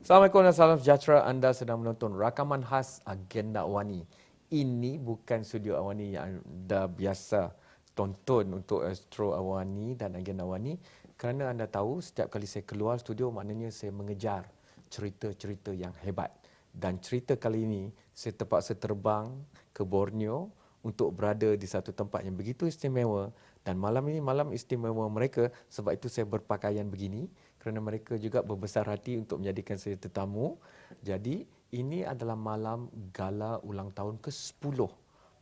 Assalamualaikum dan salam sejahtera. Anda sedang menonton rakaman khas Agenda AWANI. Ini bukan studio AWANI yang anda biasa tonton untuk Astro AWANI dan Agenda AWANI. Kerana anda tahu setiap kali saya keluar studio maknanya saya mengejar cerita-cerita yang hebat. Dan cerita kali ini saya terpaksa terbang ke Borneo untuk berada di satu tempat yang begitu istimewa. Dan malam ini malam istimewa mereka, sebab itu saya berpakaian begini kerana mereka juga berbesar hati untuk menjadikan saya tetamu. Jadi ini adalah malam gala ulang tahun ke-10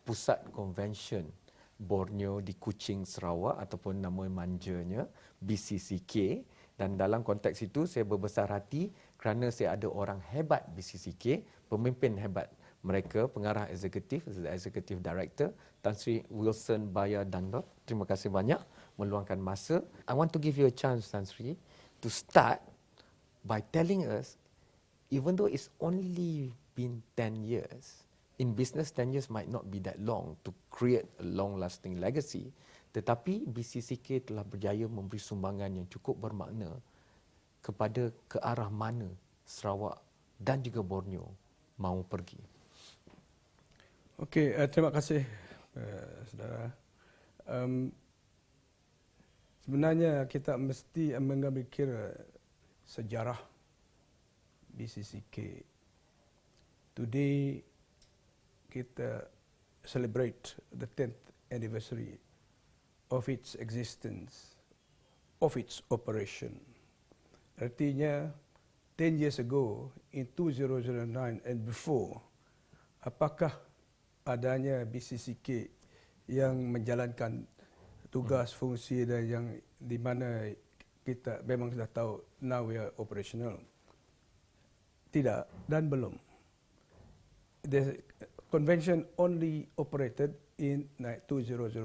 Pusat Convention Borneo di Kuching, Sarawak ataupun nama manjanya BCCK. Dan dalam konteks itu saya berbesar hati kerana saya ada orang hebat BCCK, pemimpin hebat mereka, Pengarah Eksekutif, Executive Director, Tan Sri Wilson Baya Dandot. Terima kasih banyak meluangkan masa. I want to give you a chance, Tan Sri, to start by telling us, even though it's only been 10 years, in business 10 years might not be that long to create a long-lasting legacy, tetapi BCCK telah berjaya memberi sumbangan yang cukup bermakna kepada ke arah mana Sarawak dan juga Borneo mahu pergi. Okey, terima kasih saudara. Sebenarnya kita mesti mengambil kira sejarah BCCK. Today kita celebrate the 10th anniversary of its existence, of its operation. Artinya 10 years ago in 2009 and before, apakah adanya BCCK yang menjalankan tugas, fungsi dan yang di mana kita memang sudah tahu now we are operational? Tidak dan belum. The convention only operated in 2009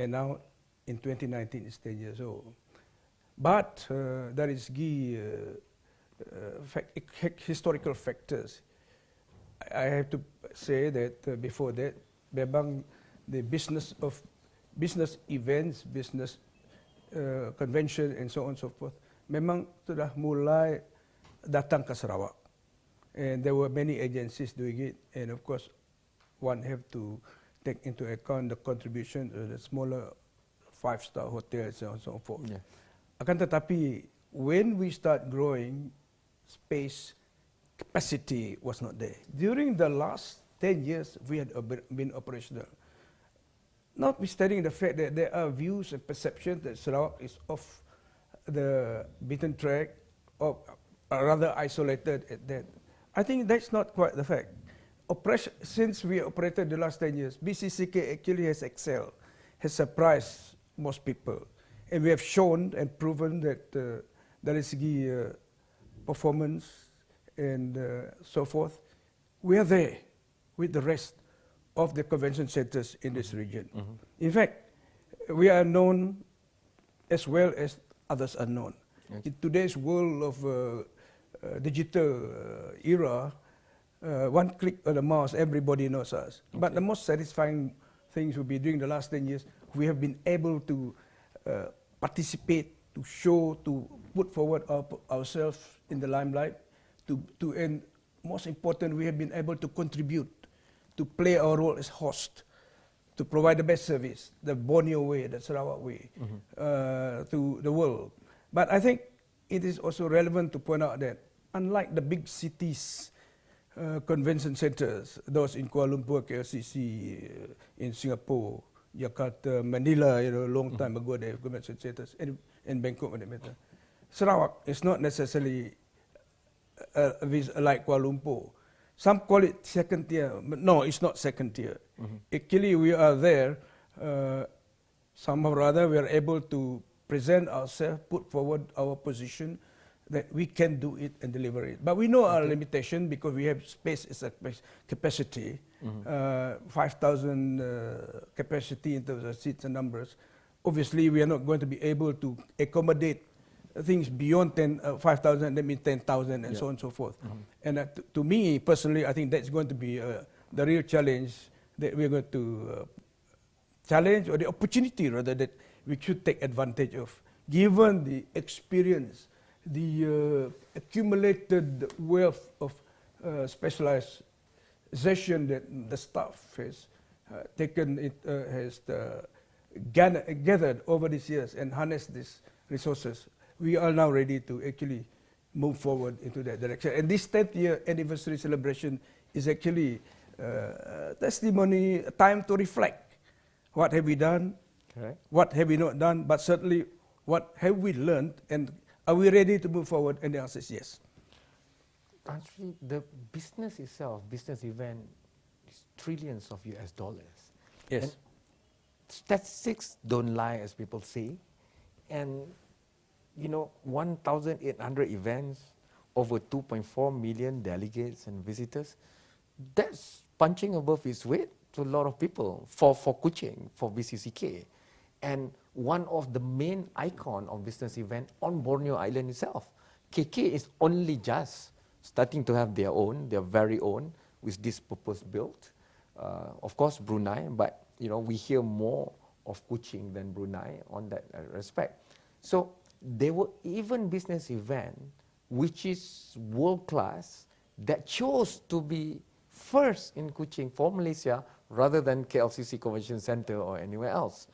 and now in 2019 it's 10 years old. But there is historical factors. I have to say that before that, memang the business events, business convention and so on and so forth, memang sudah mulai datang ke Sarawak. And there were many agencies doing it. And of course, one have to take into account the contribution of the smaller 5-star hotels and so on and so forth. Yeah. Akan tetapi, when we start growing, space capacity was not there. During the last 10 years, we had been operational. Notwithstanding the fact that there are views and perceptions that Sarawak is off the beaten track, or rather isolated at that. I think that's not quite the fact. Since we operated the last 10 years, BCCK actually has excelled, has surprised most people. And we have shown and proven that dari segi performance and so forth, we are there with the rest of the convention centers in this region. In fact, we are known as well as others are known. Yes. In today's world of digital era, one click of the mouse, everybody knows us. Okay. But the most satisfying things will be during the last 10 years, we have been able to participate, to show, to put forward ourselves in the limelight, and most important, we have been able to contribute, to play our role as host, to provide the best service, the Borneo way, the Sarawak way, to the world. But I think it is also relevant to point out that unlike the big cities, convention centers, those in Kuala Lumpur, KLCC, in Singapore, Jakarta, Manila, long time ago, they have convention centers, and Bangkok, for that matter. Sarawak is not necessarily like Kuala Lumpur. Some call it second tier, but no, it's not second tier. Actually, we are there. Somehow or other, we are able to present ourselves, put forward our position that we can do it and deliver it. But we know our limitation because we have space as a capacity, 5,000 capacity in terms of seats and numbers. Obviously, we are not going to be able to accommodate things beyond 5,000, that means 10,000 and so on and so forth. And to me, personally, I think that's going to be the real challenge that we're going to challenge, or the opportunity rather, that we should take advantage of, given the experience the accumulated wealth of specialization that the staff has taken, it has gathered over these years and harnessed these resources. We are now ready to actually move forward into that direction. And this 10th year anniversary celebration is actually testimony, a time to reflect. What have we done? Correct. What have we not done? But certainly, what have we learned? And are we ready to move forward? And the answer is yes. Actually, the business itself, business event, is trillions of US dollars. Yes. And statistics don't lie, as people say. And, 1,800 events, over 2.4 million delegates and visitors. That's punching above its weight to a lot of people for Kuching, for BCCK. And one of the main icon of business event on Borneo Island itself. KK is only just starting to have their very own, with this purpose built. Of course, Brunei, but we hear more of Kuching than Brunei on that respect. So there were even business event which is world class that chose to be first in Kuching for Malaysia rather than KLCC Convention Center or anywhere else.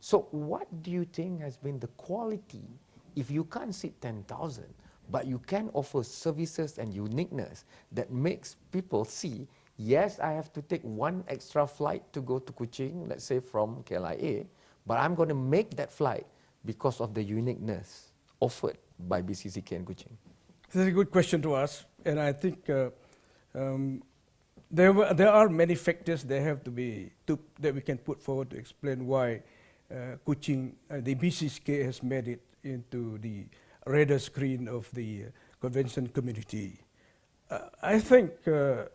So what do you think has been the quality if you can't seat 10,000, but you can offer services and uniqueness that makes people see, yes, I have to take one extra flight to go to Kuching, let's say from KLIA, but I'm going to make that flight because of the uniqueness offered by BCCK and Kuching? This is a good question to ask, and I think there are many factors that have to be that we can put forward to explain why Kuching, the BCCK has made it into the radar screen of the convention community. I think a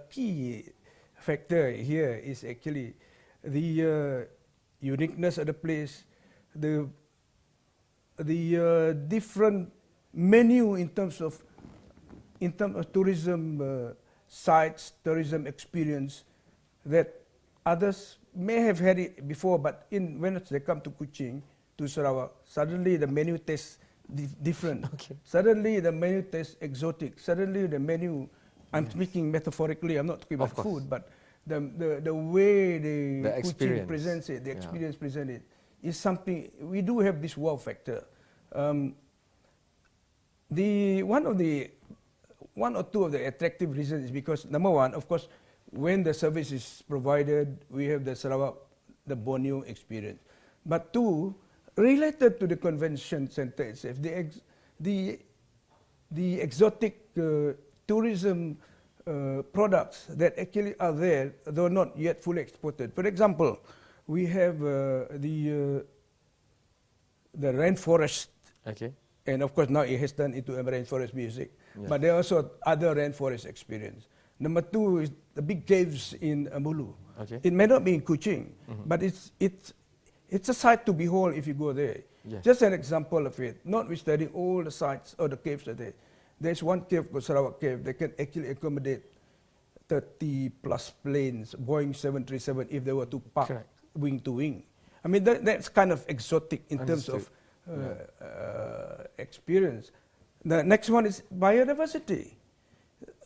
key factor here is actually the uniqueness of the place, the different menu in terms of tourism sites, tourism experience that others may have had it before, but when they come to Kuching, to Sarawak, suddenly the menu tastes different. Okay. Suddenly the menu tastes exotic. Suddenly the menu, I'm speaking metaphorically, I'm not talking about food, but the way the Kuching presents it, the experience presented, is something, we do have this wow factor. One or two of the attractive reasons is because, number one, of course, when the service is provided, we have the Sarawak, the Borneo experience. But two, related to the convention center itself, the exotic tourism products that actually are there, though not yet fully exported. For example, we have the rainforest. Okay. And of course, now it has turned into a rainforest music. Yes. But there are also other rainforest experience. Number two is the big caves in Amulu. Okay. It may not be in Kuching, but it's a sight to behold if you go there. Yes. Just an example of it, notwithstanding all the sites or the caves are there. There's one cave called Sarawak Cave that can actually accommodate 30 plus planes, Boeing 737, if they were to park wing to wing. I mean, that's kind of exotic in terms of experience. The next one is biodiversity.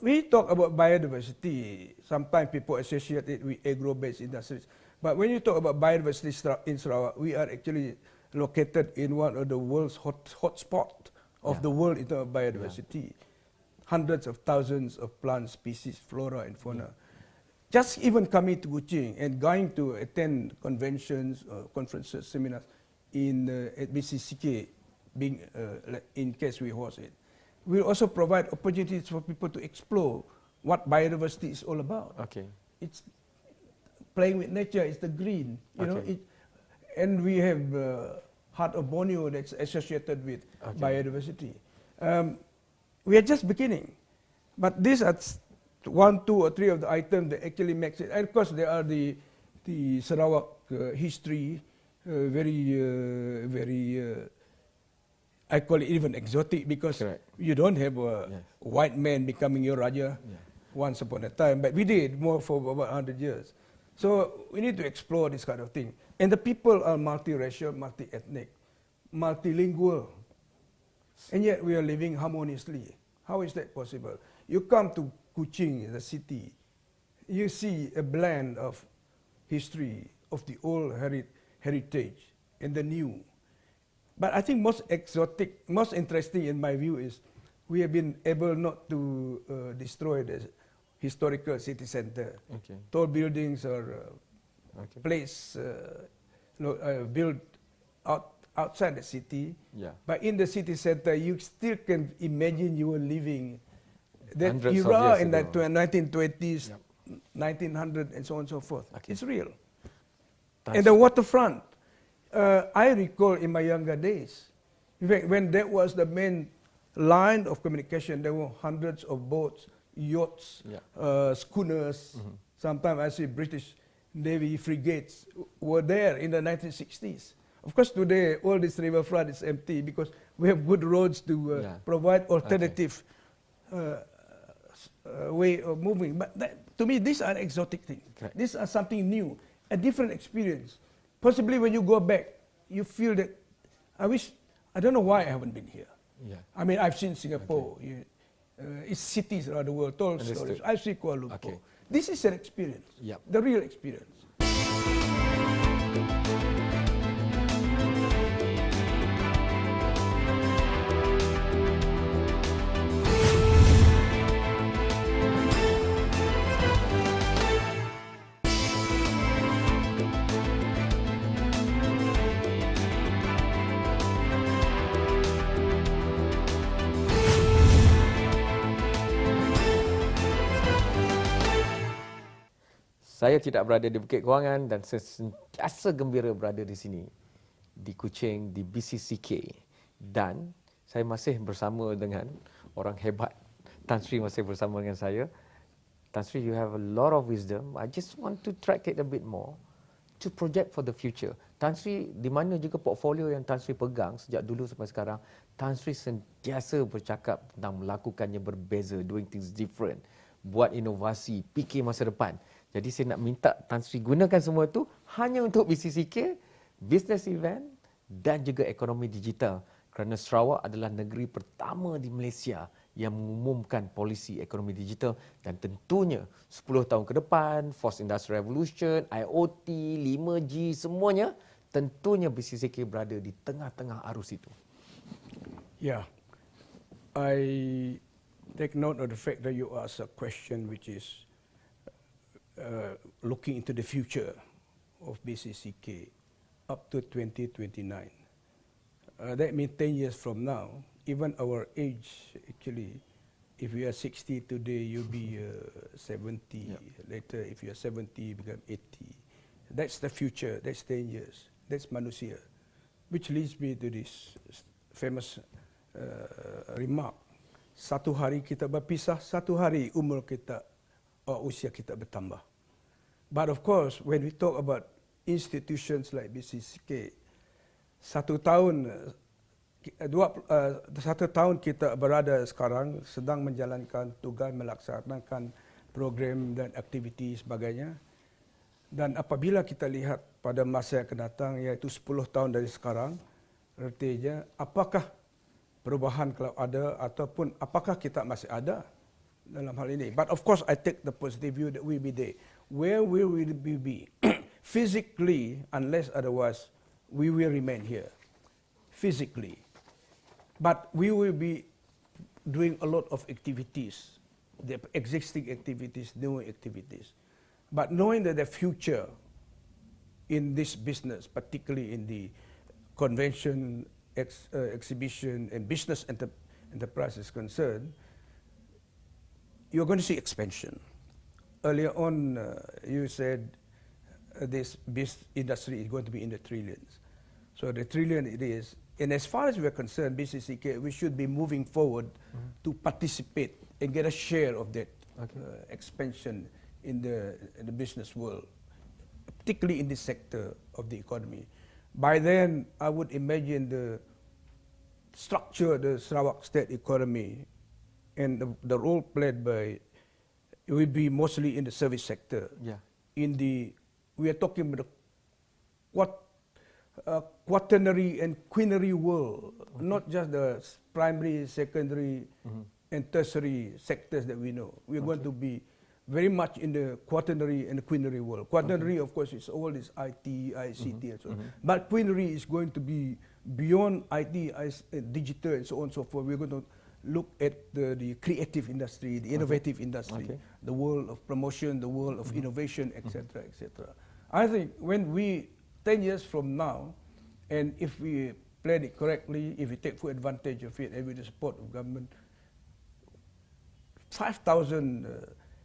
We talk about biodiversity, sometimes people associate it with agro-based industries. But when you talk about biodiversity in Sarawak, we are actually located in one of the world's hot spot of the world in terms of biodiversity. Hundreds of thousands of plant species, flora and fauna. Just even coming to Kuching and going to attend conventions, conferences, seminars at BCCK, being in case we host it, we also provide opportunities for people to explore what biodiversity is all about. Okay. It's playing with nature, it's the green, you know. And we have Heart of Borneo that's associated with biodiversity. We are just beginning, but these are 1, 2, or 3 of the items that actually makes it. And of course, there are the Sarawak history, very. I call it even exotic because you don't have a white man becoming your Raja once upon a time, but we did more for about 100 years. So we need to explore this kind of thing. And the people are multiracial, multi-ethnic, multilingual. and yet we are living harmoniously. How is that possible? You come to Kuching, the city, you see a blend of history, of the old heritage and the new. But I think most exotic, most interesting in my view is we have been able not to destroy the historical city center. Okay. Tall buildings are Okay. placed, built outside the city. Yeah. But in the city center, you still can imagine you were living that Hundreds of era years in the ago. 1920s, Yep. 1900, and so on and so forth. Okay. It's real. That's- And the waterfront, I recall in my younger days, in fact, when that was the main line of communication, there were hundreds of boats, yachts, Yeah. schooners. Mhm. Sometimes I see British Navy frigates were there in the 1960s. Of course, today all this riverfront is empty because we have good roads to Yeah. provide alternative way of moving. But to me, these are exotic things. Correct. These are something new, a different experience. Possibly when you go back, you feel that, I don't know why I haven't been here. Yeah. I mean, I've seen Singapore. It's cities around the world, told Understood. stories. I've seen Kuala Lumpur. Okay. This is an experience, Yep. the real experience. Saya tidak berada di Bukit Kewangan dan saya sentiasa gembira berada di sini, di Kuching, di BCCK. Dan saya masih bersama dengan orang hebat. Tan Sri masih bersama dengan saya. Tan Sri, you have a lot of wisdom. I just want to track it a bit more to project for the future. Tan Sri, di mana juga portfolio yang Tan Sri pegang sejak dulu sampai sekarang, Tan Sri sentiasa bercakap tentang melakukannya berbeza, doing things different, buat inovasi, fikir masa depan. Jadi saya nak minta Tan Sri gunakan semua itu hanya untuk BCCK, business event dan juga ekonomi digital. Kerana Sarawak adalah negeri pertama di Malaysia yang mengumumkan polisi ekonomi digital dan tentunya 10 tahun ke depan, Fourth Industrial Revolution, IoT, 5G, semuanya tentunya BCCK berada di tengah-tengah arus itu. Yeah, I take note of the fact that you asked a question which is looking into the future of BCCK up to 2029. That means 10 years from now, even our age, actually, if you are 60 today, you'll be 70. Yeah. Later, if you are 70, you become 80. That's the future, that's 10 years. That's manusia. Which leads me to this famous remark. Satu hari kita berpisah, satu hari umur kita, usia kita bertambah. But of course, when we talk about institutions like BCCK, satu tahun kita berada sekarang sedang menjalankan tugas melaksanakan program dan aktiviti sebagainya. Dan apabila kita lihat pada masa yang akan datang, iaitu 10 tahun dari sekarang, artinya apakah perubahan kalau ada ataupun apakah kita masih ada dalam hal ini. But of course, I take the positive view that we be there. Where will we be? Physically, unless otherwise, we will remain here. Physically. But we will be doing a lot of activities, the existing activities, new activities. But knowing that the future in this business, particularly in the convention, exhibition, and business enterprise is concerned, you're going to see expansion. Earlier on, you said this industry is going to be in the trillions. So the trillion it is. And as far as we're concerned, BCCK, we should be moving forward to participate and get a share of that expansion in the business world, particularly in this sector of the economy. By then, I would imagine the structure of the Sarawak state economy and the role played by it will be mostly in the service sector. Yeah. We are talking about quaternary and quinary world, not just the primary, secondary, and tertiary sectors that we know. We're going to be very much in the quaternary and the quinary world. Quaternary, of course, is all this IT, ICT, and so on. But quinary is going to be beyond IT, digital, and so on and so forth. We're going to look at the creative industry, the innovative industry, the world of promotion, the world of innovation, etc., etc. I think when 10 years from now, and if we plan it correctly, if we take full advantage of it, and with the support of government, 5,000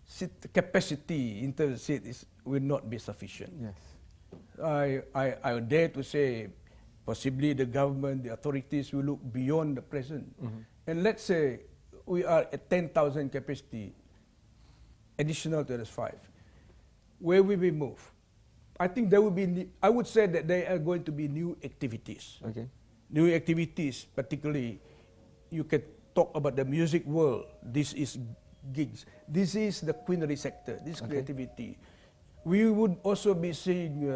seat capacity in terms of seats will not be sufficient. Yes. I would dare to say, possibly the government, the authorities will look beyond the present. And let's say we are at 10,000 capacity, additional to the 5. Where will we move? I think there will be, I would say that there are going to be new activities. Okay. New activities, particularly, you can talk about the music world. This is gigs. This is the quinary sector, this creativity. We would also be seeing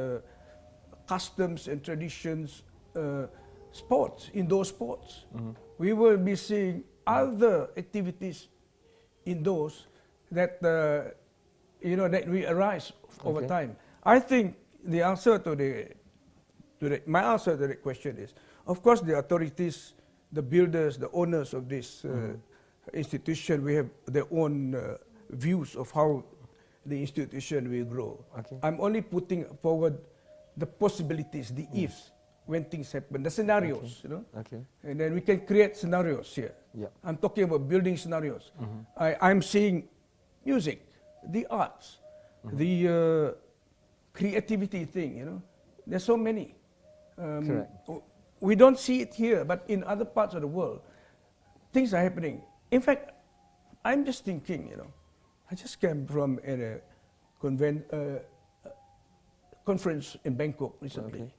customs and traditions, sports, indoor sports. We will be seeing other activities indoors that, that we arise over time. I think the answer to my answer to the question is, of course, the authorities, the builders, the owners of this institution, we have their own views of how the institution will grow. I'm only putting forward the possibilities, the ifs, when things happen, the scenarios, you know. And then we can create scenarios here. I'm talking about building scenarios. I'm seeing music, the arts, the creativity thing, you know. There's so many. We don't see it here, but in other parts of the world, things are happening. In fact, I'm just thinking, you know, I just came from a conference in Bangkok recently,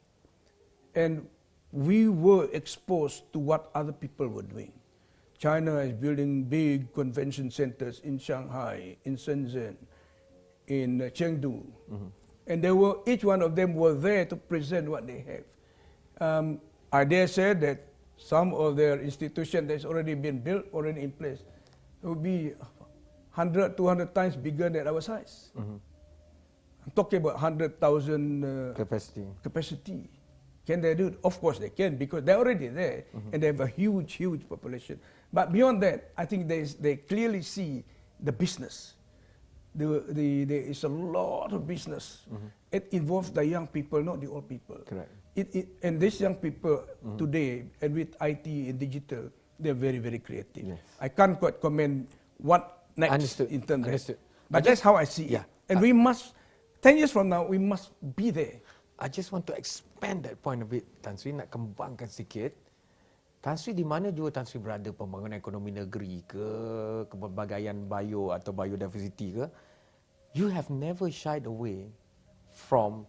and we were exposed to what other people were doing. China is building big convention centers in Shanghai, in Shenzhen, in Chengdu, and they were, each one of them were there to present what they have. I dare say that some of their institutions that's already been built, already in place, will be 100, 200 times bigger than our size. I'm talking about 100,000 capacity. Can they do it? Of course they can, because they're already there, and they have a huge, huge population. But beyond that, I think they clearly see the business. There is a lot of business. It involves the young people, not the old people. Correct. And these young people today, and with IT and digital, they're very, very creative. Yes. I can't quite comment what next in terms of that. But that's how I see it. And we must, 10 years from now, we must be there. I just want to expand that point a bit, Tan Sri, nak kembangkan sikit. Tan Sri, di mana juga Tan Sri berada, pembangunan ekonomi negeri ke, kepelbagaian bio atau biodiversity ke, you have never shied away from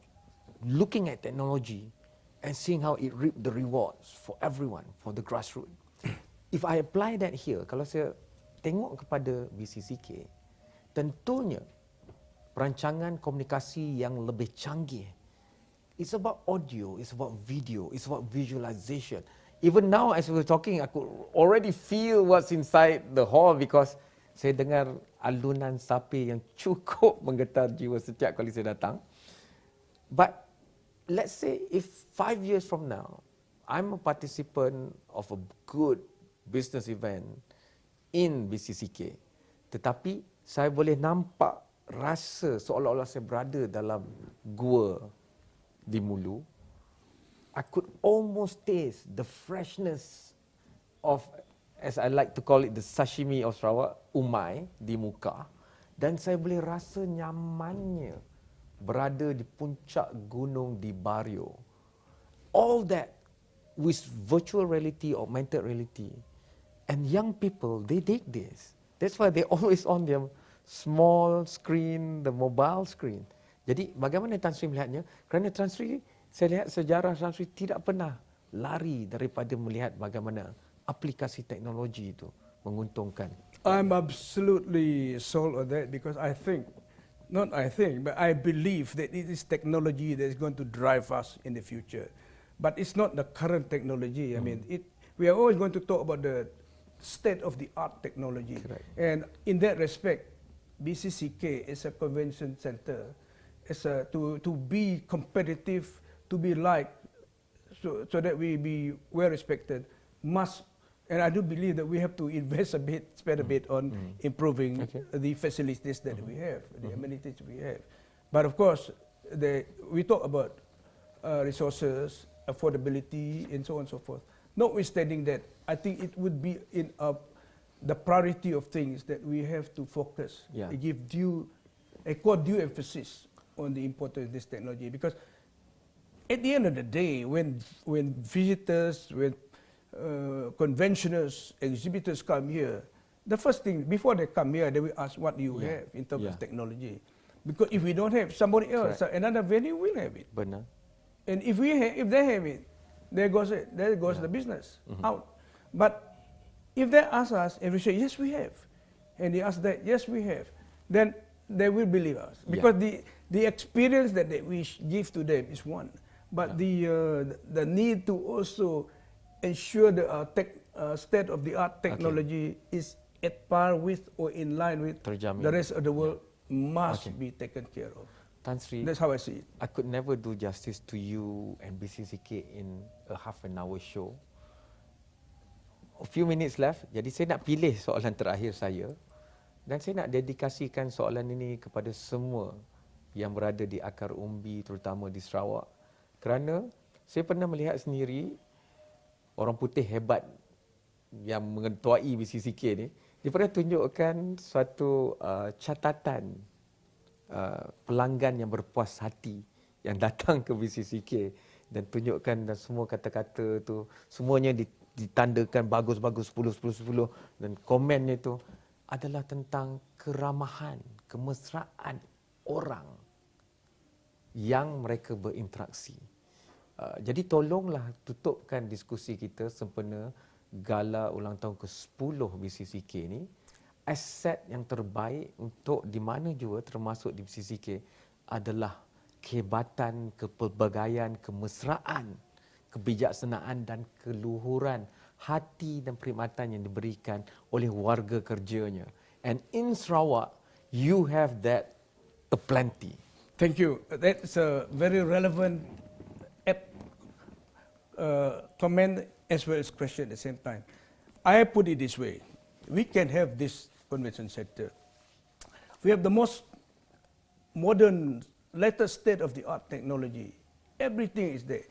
looking at technology and seeing how it reap the rewards for everyone, for the grassroots. If I apply that here, kalau saya tengok kepada BCCK, tentunya perancangan komunikasi yang lebih canggih. It's about audio, it's about video, it's about visualization. Even now as we were talking, I could already feel what's inside the hall because saya dengar alunan sapi yang cukup menggetar jiwa setiap kali saya datang. But let's say if 5 years from now, I'm a participant of a good business event in BCCK, tetapi saya boleh nampak, rasa seolah-olah saya berada dalam gua di Mulu. I could almost taste the freshness of, as I like to call it, the sashimi of Sarawak, umai di muka. Dan saya boleh rasa nyamannya berada di puncak gunung di Bario. All that with virtual reality, augmented reality. And young people, they dig this. That's why they're always on their small screen, the mobile screen. Jadi bagaimana Tan Sri melihatnya? Kerana Tan Sri, saya lihat sejarah Tan Sri tidak pernah lari daripada melihat bagaimana aplikasi teknologi itu menguntungkan. I'm absolutely sold on that because I think, not I think, but I believe that it is technology that is going to drive us in the future. but it's not the current technology. I mean, we are always going to talk about the state-of-the-art technology. Correct. And in that respect, BCCK is a convention center, to be competitive, to be liked, so that we be well respected, must, and I do believe that we have to invest a bit, spend a bit on improving the facilities that we have, the amenities we have. But of course, we talk about resources, affordability, and so on and so forth. Notwithstanding that, I think it would be in the priority of things that we have to focus, give due emphasis on the importance of this technology. Because at the end of the day, when visitors, when conventioners, exhibitors come here, the first thing, before they come here, they will ask, what do you have in terms of technology? Because if we don't have, somebody else, another venue will have it. Benar. And if they have it, there goes the business out. But if they ask us and we say, yes, we have, and they ask that, yes, we have, then they will believe us. Because the experience that we give to them is one. But the need to also ensure the state-of-the-art technology is at par with or in line with the rest of the world must be taken care of. Tan Sri, that's how I see it. I could never do justice to you and BCCK in a half an hour show. A few minutes left, jadi saya nak pilih soalan terakhir saya dan saya nak dedikasikan soalan ini kepada semua yang berada di akar umbi, terutama di Sarawak. Kerana saya pernah melihat sendiri orang putih hebat yang mengetuai BCCK ni, dia pernah tunjukkan suatu catatan pelanggan yang berpuas hati yang datang ke BCCK dan tunjukkan dan semua kata-kata tu semuanya ditandakan bagus-bagus 10 dan komennya itu adalah tentang keramahan, kemesraan orang yang mereka berinteraksi. Jadi tolonglah tutupkan diskusi kita sempena gala ulang tahun ke-10 BCCK ni. Aset yang terbaik untuk di mana juga termasuk di BCCK adalah kehebatan, kepelbagaian, kemesraan, kebijaksanaan dan keluhuran hati dan perkhidmatan yang diberikan oleh warga kerjanya. And in Sarawak, you have that aplenty. Thank you. That's a very relevant comment as well as question at the same time. I put it this way. We can have this convention center. We have the most modern, latest state-of-the-art technology. Everything is there.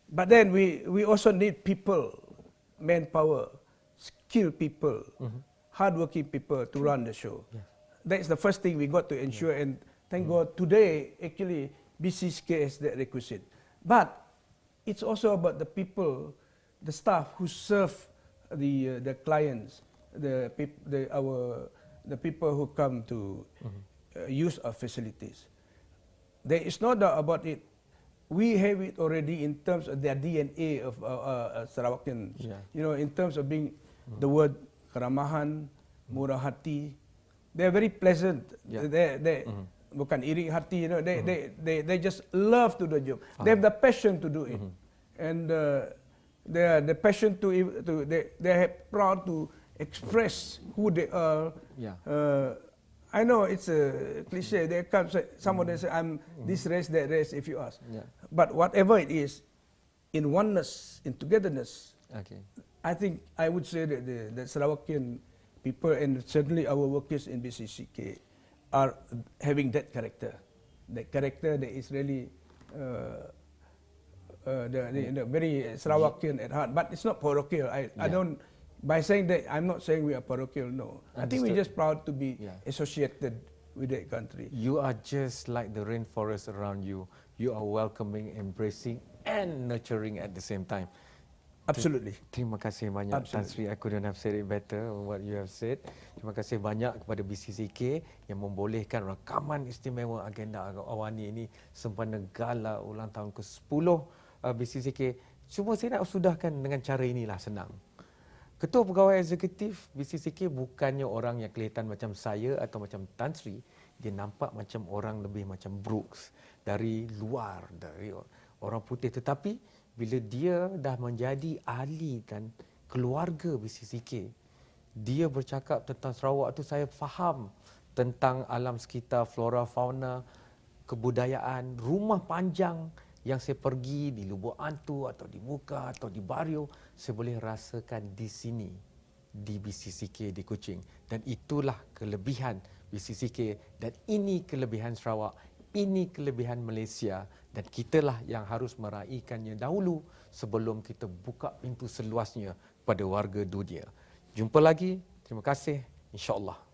But then we also need people, manpower, skilled people, hardworking people to run the show. Yes. That's the first thing we got to ensure. And thank God today, actually, BCCK has that requisite. But it's also about the people, the staff who serve the clients, the people who come to use our facilities. There is no doubt about it. We have it already in terms of their DNA of Sarawakians. You know, in terms of being the word keramahan, murah hati. They're very pleasant. They bukan iri hati. You know, they just love to do the job. They have the passion to do it, and they are the passion they are proud to express who they are. I know it's a cliche. There comes somebody say, "I'm this race, that race." If you ask, but whatever it is, in oneness, in togetherness, I think I would say that the Sarawakian people and certainly our workers in BCCK are having that character. That character that is really the very Sarawakian at heart. But it's not parochial. I don't. By saying that, I'm not saying we are parochial, no. I think we're just proud to be associated with that country. You are just like the rainforest around you. You are welcoming, embracing and nurturing at the same time. Absolutely. Terima kasih banyak, Tan Sri. I couldn't have said it better what you have said. Terima kasih banyak kepada BCCK yang membolehkan rakaman istimewa Agenda Awani ini sempena gala ulang tahun ke-10 BCCK. Cuma saya nak sudahkan dengan cara inilah, senang. Ketua Pegawai Eksekutif BCCK bukannya orang yang kelihatan macam saya atau macam Tan Sri. Dia nampak macam orang lebih macam Brooks. Dari luar, dari orang putih. Tetapi bila dia dah menjadi ahli dan keluarga BCCK, dia bercakap tentang Sarawak tu, saya faham tentang alam sekitar, flora, fauna, kebudayaan, rumah panjang yang saya pergi di Lubuk Antu atau di Muka atau di Bario, saya boleh rasakan di sini, di BCCK di Kuching. Dan itulah kelebihan BCCK dan ini kelebihan Sarawak, ini kelebihan Malaysia dan kitalah yang harus meraihkannya dahulu sebelum kita buka pintu seluasnya pada warga dunia. Jumpa lagi, terima kasih, insya-Allah.